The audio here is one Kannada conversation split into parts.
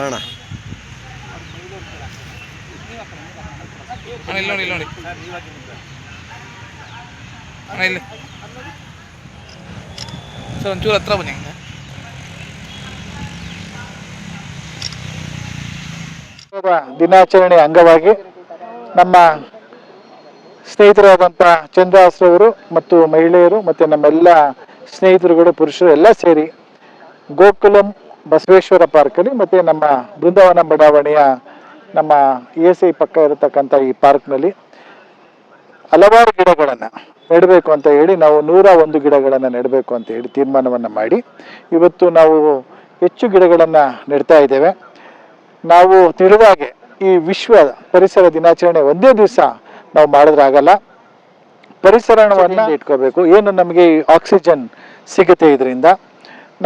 ಅಣ್ಣ ಇಲ್ಲಿ ನೋಡಿ ಇಲ್ಲಿ ನೋಡಿ ಇಲ್ಲಿ ಸರ್ ಒಂಚೂರು ಹತ್ರ ಬನ್ನಿ. ದಿನಾಚರಣೆ ಅಂಗವಾಗಿ ನಮ್ಮ ಸ್ನೇಹಿತರಾದಂಥ ಚಂದ್ರಾಸ್ರವರು ಮತ್ತು ಮಹಿಳೆಯರು ಮತ್ತು ನಮ್ಮೆಲ್ಲ ಸ್ನೇಹಿತರುಗಳು ಪುರುಷರು ಎಲ್ಲ ಸೇರಿ ಗೋಕುಲಂ ಬಸವೇಶ್ವರ ಪಾರ್ಕಲ್ಲಿ ಮತ್ತು ನಮ್ಮ ಬೃಂದಾವನ ಬಡಾವಣೆಯ ನಮ್ಮ ESI ಪಕ್ಕ ಇರತಕ್ಕಂಥ ಈ ಪಾರ್ಕ್ನಲ್ಲಿ ಹಲವಾರು ಗಿಡಗಳನ್ನು ನೆಡಬೇಕು ಅಂತ ಹೇಳಿ ನಾವು 101 ಗಿಡಗಳನ್ನು ನೆಡಬೇಕು ಅಂತ ಹೇಳಿ ತೀರ್ಮಾನವನ್ನು ಮಾಡಿ ಇವತ್ತು ನಾವು ಹೆಚ್ಚು ಗಿಡಗಳನ್ನು ನೆಡ್ತಾ ಇದ್ದೇವೆ. ನಾವು ತಿಳಿದಾಗೆ ಈ ವಿಶ್ವ ಪರಿಸರ ದಿನಾಚರಣೆ ಒಂದೇ ದಿವಸ ನಾವು ಮಾಡಿದ್ರಾಗಲ್ಲ. ಪರಿಸರವನ್ನು ಇಟ್ಕೋಬೇಕು. ಏನು ನಮಗೆ ಆಕ್ಸಿಜನ್ ಸಿಗುತ್ತೆ, ಇದರಿಂದ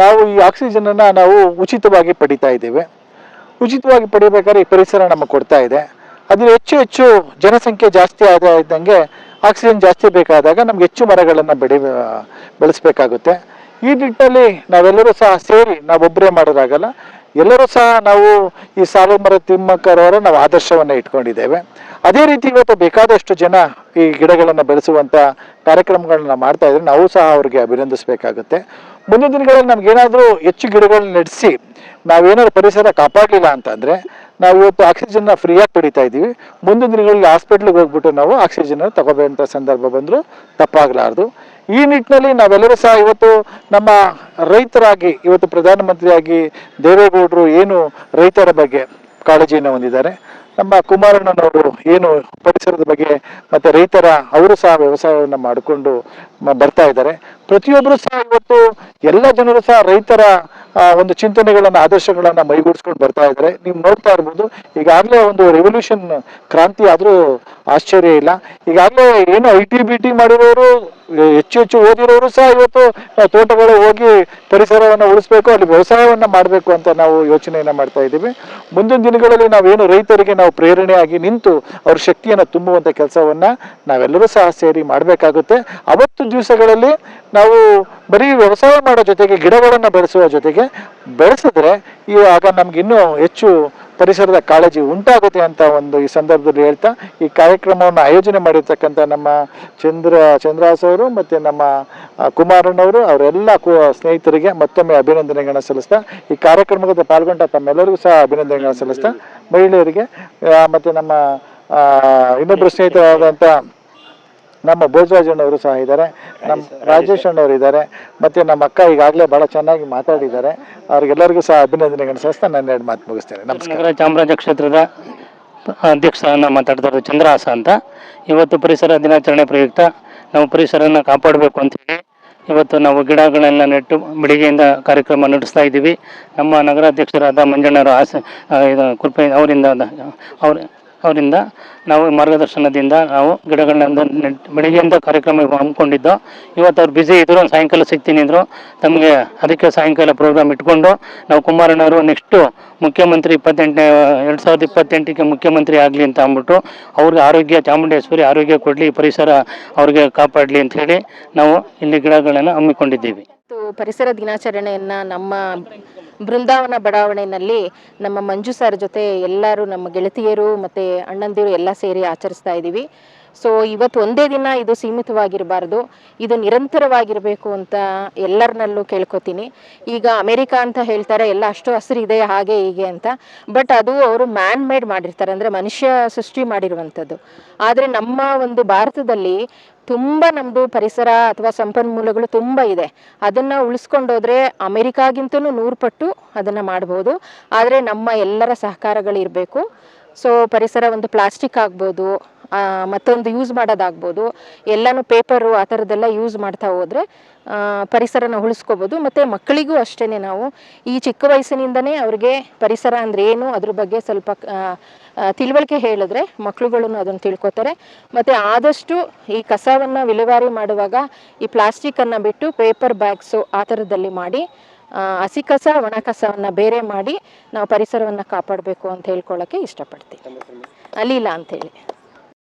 ನಾವು ಈ ಆಕ್ಸಿಜನನ್ನು ನಾವು ಉಚಿತವಾಗಿ ಪಡಿತಾ ಇದ್ದೇವೆ. ಉಚಿತವಾಗಿ ಪಡಿಬೇಕಾದ್ರೆ ಈ ಪರಿಸರ ನಮಗೆ ಕೊಡ್ತಾ ಇದೆ. ಅದ್ರ ಹೆಚ್ಚು ಹೆಚ್ಚು ಜನಸಂಖ್ಯೆ ಜಾಸ್ತಿ ಇದ್ದಂಗೆ ಆಕ್ಸಿಜನ್ ಜಾಸ್ತಿ ಬೇಕಾದಾಗ ನಮ್ಗೆ ಹೆಚ್ಚು ಮರಗಳನ್ನು ಬೆಳೆಸಬೇಕಾಗುತ್ತೆ. ಈ ನಿಟ್ಟಿನಲ್ಲಿ ನಾವೆಲ್ಲರೂ ಸಹ ಸೇರಿ ನಾವೊಬ್ಬರೇ ಮಾಡೋದಾಗಲ್ಲ. ಎಲ್ಲರೂ ಸಹ ನಾವು ಈ ಸಾಲುಮರ ತಿಮ್ಮಕ್ಕರವರ ನಾವು ಆದರ್ಶವನ್ನು ಇಟ್ಕೊಂಡಿದ್ದೇವೆ. ಅದೇ ರೀತಿ ಇವತ್ತು ಬೇಕಾದಷ್ಟು ಜನ ಈ ಗಿಡಗಳನ್ನು ಬೆಳೆಸುವಂಥ ಕಾರ್ಯಕ್ರಮಗಳನ್ನ ಮಾಡ್ತಾ ಇದ್ರೆ ನಾವು ಸಹ ಅವ್ರಿಗೆ ಅಭಿನಂದಿಸಬೇಕಾಗುತ್ತೆ. ಮುಂದಿನ ದಿನಗಳಲ್ಲಿ ನಮ್ಗೇನಾದರೂ ಹೆಚ್ಚು ಗಿಡಗಳನ್ನ ನಡೆಸಿ ನಾವೇನಾದ್ರು ಪರಿಸರ ಕಾಪಾಡಲಿಲ್ಲ ಅಂತಂದರೆ ನಾವು ಇವತ್ತು ಆಕ್ಸಿಜನ್ನ ಫ್ರೀಯಾಗಿ ಪಡಿತಾ ಇದ್ದೀವಿ. ಮುಂದಿನ ದಿನಗಳಲ್ಲಿ ಹಾಸ್ಪಿಟ್ಲಿಗೆ ಹೋಗ್ಬಿಟ್ಟು ನಾವು ಆಕ್ಸಿಜನ್ನ ತಗೋಬೇಕಂತ ಸಂದರ್ಭ ಬಂದರೂ ತಪ್ಪಾಗಲಾರ್ದು. ಈ ನಿಟ್ಟಿನಲ್ಲಿ ನಾವೆಲ್ಲರೂ ಸಹ ಇವತ್ತು ನಮ್ಮ ರೈತರಾಗಿ ಇವತ್ತು ಪ್ರಧಾನಮಂತ್ರಿಯಾಗಿ ದೇವೇಗೌಡರು ಏನು ರೈತರ ಬಗ್ಗೆ ಕಾಳಜಿಯನ್ನು ಹೊಂದಿದ್ದಾರೆ, ನಮ್ಮ ಕುಮಾರಣ್ಣನವರು ಏನು ಪರಿಸರದ ಬಗ್ಗೆ ಮತ್ತು ರೈತರ ಅವರು ಸಹ ವ್ಯವಸಾಯವನ್ನು ಮಾಡಿಕೊಂಡು ಬರ್ತಾ ಇದ್ದಾರೆ. ಪ್ರತಿಯೊಬ್ಬರು ಸಹ ಇವತ್ತು ಎಲ್ಲ ಜನರು ಸಹ ರೈತರ ಒಂದು ಚಿಂತನೆಗಳನ್ನು ಆದರ್ಶಗಳನ್ನು ಮೈಗೂಡಿಸ್ಕೊಂಡು ಬರ್ತಾ ಇದ್ದಾರೆ. ನೀವು ನೋಡ್ತಾ ಇರ್ಬೋದು, ಈಗಾಗಲೇ ಒಂದು ರೆವಲ್ಯೂಷನ್ ಕ್ರಾಂತಿ ಆದರೂ ಆಶ್ಚರ್ಯ ಇಲ್ಲ. ಈಗಾಗಲೇ ಏನು IT ಮಾಡಿರೋರು, ಹೆಚ್ಚು ಹೆಚ್ಚು ಓದಿರೋರು ಸಹ ಇವತ್ತು ತೋಟಗಳು ಹೋಗಿ ಪರಿಸರವನ್ನು ಉಳಿಸ್ಬೇಕು, ಅಲ್ಲಿ ವ್ಯವಸಾಯವನ್ನು ಮಾಡಬೇಕು ಅಂತ ನಾವು ಯೋಚನೆಯನ್ನು ಮಾಡ್ತಾ ಇದ್ದೀವಿ. ಮುಂದಿನ ದಿನಗಳಲ್ಲಿ ನಾವೇನು ರೈತರಿಗೆ ನಾವು ಪ್ರೇರಣೆಯಾಗಿ ನಿಂತು ಅವ್ರ ಶಕ್ತಿಯನ್ನು ತುಂಬುವಂಥ ಕೆಲಸವನ್ನು ನಾವೆಲ್ಲರೂ ಸಹ ಸೇರಿ ಮಾಡಬೇಕಾಗುತ್ತೆ. ಅವತ್ತು ದಿವಸಗಳಲ್ಲಿ ನಾವು ಬರೀ ವ್ಯವಸಾಯ ಮಾಡೋ ಜೊತೆಗೆ ಗಿಡಗಳನ್ನು ಬೆಳೆಸುವ ಜೊತೆಗೆ ಬೆಳೆಸಿದ್ರೆ ಆಗ ನಮ್ಗೆ ಇನ್ನೂ ಹೆಚ್ಚು ಪರಿಸರದ ಕಾಳಜಿ ಉಂಟಾಗುತ್ತೆ ಅಂತ ಈ ಸಂದರ್ಭದಲ್ಲಿ ಹೇಳ್ತಾ ಈ ಕಾರ್ಯಕ್ರಮವನ್ನು ಆಯೋಜನೆ ಮಾಡಿರ್ತಕ್ಕಂಥ ನಮ್ಮ ಚಂದ್ರಾಸ್ ಅವರು ಮತ್ತು ನಮ್ಮ ಕುಮಾರಣ್ಣವರು ಅವರೆಲ್ಲ ಸ್ನೇಹಿತರಿಗೆ ಮತ್ತೊಮ್ಮೆ ಅಭಿನಂದನೆಗಳನ್ನ ಸಲ್ಲಿಸ್ತಾ ಈ ಕಾರ್ಯಕ್ರಮದಲ್ಲಿ ಪಾಲ್ಗೊಂಡ ತಮ್ಮೆಲ್ಲರಿಗೂ ಸಹ ಅಭಿನಂದನೆಗಳನ್ನ ಸಲ್ಲಿಸ್ತಾ ಮಹಿಳೆಯರಿಗೆ ಮತ್ತು ನಮ್ಮ ಇನ್ನೊಬ್ಬರು ಸ್ನೇಹಿತರಾದಂಥ ನಮ್ಮ ಭೋಜರಾಜಣ್ಣವರು ಸಹ ಇದ್ದಾರೆ, ನಮ್ಮ ರಾಜೇಶ್ ಅಣ್ಣವರು ಇದ್ದಾರೆ, ಮತ್ತು ನಮ್ಮ ಅಕ್ಕ ಈಗಾಗಲೇ ಭಾಳ ಚೆನ್ನಾಗಿ ಮಾತಾಡಿದ್ದಾರೆ. ಅವ್ರಿಗೆಲ್ಲರಿಗೂ ಸಹ ಅಭಿನಂದನೆಗಳನ್ನು ಸಲ್ಲಿಸ್ತಾ ನಾನು 2 ಮಾತು ಮುಗಿಸ್ತೇನೆ. ನಮಸ್ಕಾರ. ಚಾಮರಾಜ ಕ್ಷೇತ್ರದ ಅಧ್ಯಕ್ಷರನ್ನು ಮಾತಾಡ್ತಾರೆ ಚಂದ್ರಹಾಸ ಅಂತ. ಇವತ್ತು ಪರಿಸರ ದಿನಾಚರಣೆ ಪ್ರಯುಕ್ತ ನಾವು ಪರಿಸರನ ಕಾಪಾಡಬೇಕು ಅಂತೇಳಿ ಇವತ್ತು ನಾವು ಗಿಡಗಳನ್ನೆಲ್ಲ ನೆಟ್ಟು ಬೆಳಿಗ್ಗೆಯಿಂದ ಕಾರ್ಯಕ್ರಮ ನಡೆಸ್ತಾ ಇದ್ದೀವಿ. ನಮ್ಮ ನಗರಾಧ್ಯಕ್ಷರಾದ ಮಂಜಣ್ಣವರು ಕೃಪೆ ಅವರಿಂದ ನಾವು ಮಾರ್ಗದರ್ಶನದಿಂದ ನಾವು ಗಿಡಗಳನ್ನ ಬೆಳಿಗ್ಗೆಯಿಂದ ಕಾರ್ಯಕ್ರಮ ಹಮ್ಮಿಕೊಂಡಿದ್ದು. ಇವತ್ತು ಅವ್ರು ಬ್ಯುಸಿ ಇದ್ದರು, ಸಾಯಂಕಾಲ ಸಿಗ್ತೀನಿ ಅಂದರು. ತಮಗೆ ಅದಕ್ಕೆ ಸಾಯಂಕಾಲ ಪ್ರೋಗ್ರಾಮ್ ಇಟ್ಕೊಂಡು ನಾವು ಕುಮಾರಣ್ಣವರು ನೆಕ್ಸ್ಟು ಮುಖ್ಯಮಂತ್ರಿ 2028ಕ್ಕೆ ಮುಖ್ಯಮಂತ್ರಿ ಆಗಲಿ ಅಂತ ಅಂದ್ಬಿಟ್ಟು ಅವ್ರಿಗೆ ಆರೋಗ್ಯ, ಚಾಮುಂಡೇಶ್ವರಿ ಆರೋಗ್ಯ ಕೊಡಲಿ, ಪರಿಸರ ಅವ್ರಿಗೆ ಕಾಪಾಡಲಿ ಅಂತ ಹೇಳಿ ನಾವು ಇಲ್ಲಿ ಗಿಡಗಳನ್ನು ಹಮ್ಮಿಕೊಂಡಿದ್ದೀವಿ. ಪರಿಸರ ದಿನಾಚರಣೆಯನ್ನು ನಮ್ಮ ಬೃಂದಾವನ ಬಡಾವಣೆಯಲ್ಲಿ ನಮ್ಮ ಮಂಜು ಸರ್ ಜೊತೆ ಎಲ್ಲರೂ ನಮ್ಮ ಗೆಳತಿಯರು ಮತ್ತು ಅಣ್ಣಂದಿರು ಎಲ್ಲ ಸೇರಿ ಆಚರಿಸ್ತಾ ಇದ್ದೀವಿ. ಸೊ ಇವತ್ತು ಒಂದೇ ದಿನ ಇದು ಸೀಮಿತವಾಗಿರಬಾರ್ದು, ಇದು ನಿರಂತರವಾಗಿರಬೇಕು ಅಂತ ಎಲ್ಲರನ್ನಲ್ಲೂ ಕೇಳ್ಕೊತೀನಿ. ಈಗ ಅಮೇರಿಕಾ ಅಂತ ಹೇಳ್ತಾರೆ ಎಲ್ಲ ಅಷ್ಟು ಹಸಿರಿದೆ ಹಾಗೆ ಹೀಗೆ ಅಂತ, ಬಟ್ ಅದು ಅವರು ಮ್ಯಾನ್ ಮೇಡ್ ಮಾಡಿರ್ತಾರೆ, ಅಂದರೆ ಮನುಷ್ಯ ಸೃಷ್ಟಿ ಮಾಡಿರುವಂಥದ್ದು. ಆದರೆ ನಮ್ಮ ಒಂದು ಭಾರತದಲ್ಲಿ ತುಂಬ ನಮ್ಮದು ಪರಿಸರ ಅಥವಾ ಸಂಪನ್ಮೂಲಗಳು ತುಂಬ ಇದೆ. ಅದನ್ನು ಉಳಿಸ್ಕೊಂಡೋದ್ರೆ ಅಮೇರಿಕಾಗಿಂತಲೂ 100 ಪಟ್ಟು ಅದನ್ನು ಮಾಡ್ಬೋದು. ಆದರೆ ನಮ್ಮ ಎಲ್ಲರ ಸಹಕಾರಗಳಿರಬೇಕು. ಸೊ ಪರಿಸರ ಒಂದು ಪ್ಲಾಸ್ಟಿಕ್ ಆಗ್ಬೋದು, ಮತ್ತೊಂದು ಯೂಸ್ ಮಾಡೋದಾಗ್ಬೋದು, ಎಲ್ಲನೂ ಪೇಪರು ಆ ಥರದ್ದೆಲ್ಲ ಯೂಸ್ ಮಾಡ್ತಾ ಹೋದರೆ ಪರಿಸರನ ಉಳಿಸ್ಕೋಬೋದು. ಮತ್ತು ಮಕ್ಕಳಿಗೂ ಅಷ್ಟೇ ನಾವು ಈ ಚಿಕ್ಕ ವಯಸ್ಸಿನಿಂದನೇ ಅವ್ರಿಗೆ ಪರಿಸರ ಅಂದರೆ ಏನು ಅದ್ರ ಬಗ್ಗೆ ಸ್ವಲ್ಪ ತಿಳುವಳಿಕೆ ಹೇಳಿದ್ರೆ ಮಕ್ಕಳುಗಳನ್ನು ಅದನ್ನು ತಿಳ್ಕೊತಾರೆ. ಮತ್ತು ಆದಷ್ಟು ಈ ಕಸವನ್ನು ವಿಲೇವಾರಿ ಮಾಡುವಾಗ ಈ ಪ್ಲಾಸ್ಟಿಕ್ಕನ್ನು ಬಿಟ್ಟು ಪೇಪರ್ ಬ್ಯಾಗ್ಸು ಆ ಥರದ್ದಲ್ಲಿ ಮಾಡಿ, ಹಸಿ ಕಸ ಒಣ ಕಸವನ್ನು ಬೇರೆ ಮಾಡಿ ನಾವು ಪರಿಸರವನ್ನು ಕಾಪಾಡಬೇಕು ಅಂತ ಹೇಳ್ಕೊಳ್ಳೋಕ್ಕೆ ಇಷ್ಟಪಡ್ತೀವಿ. ಅಲೀಲಾ ಅಂಥೇಳಿ.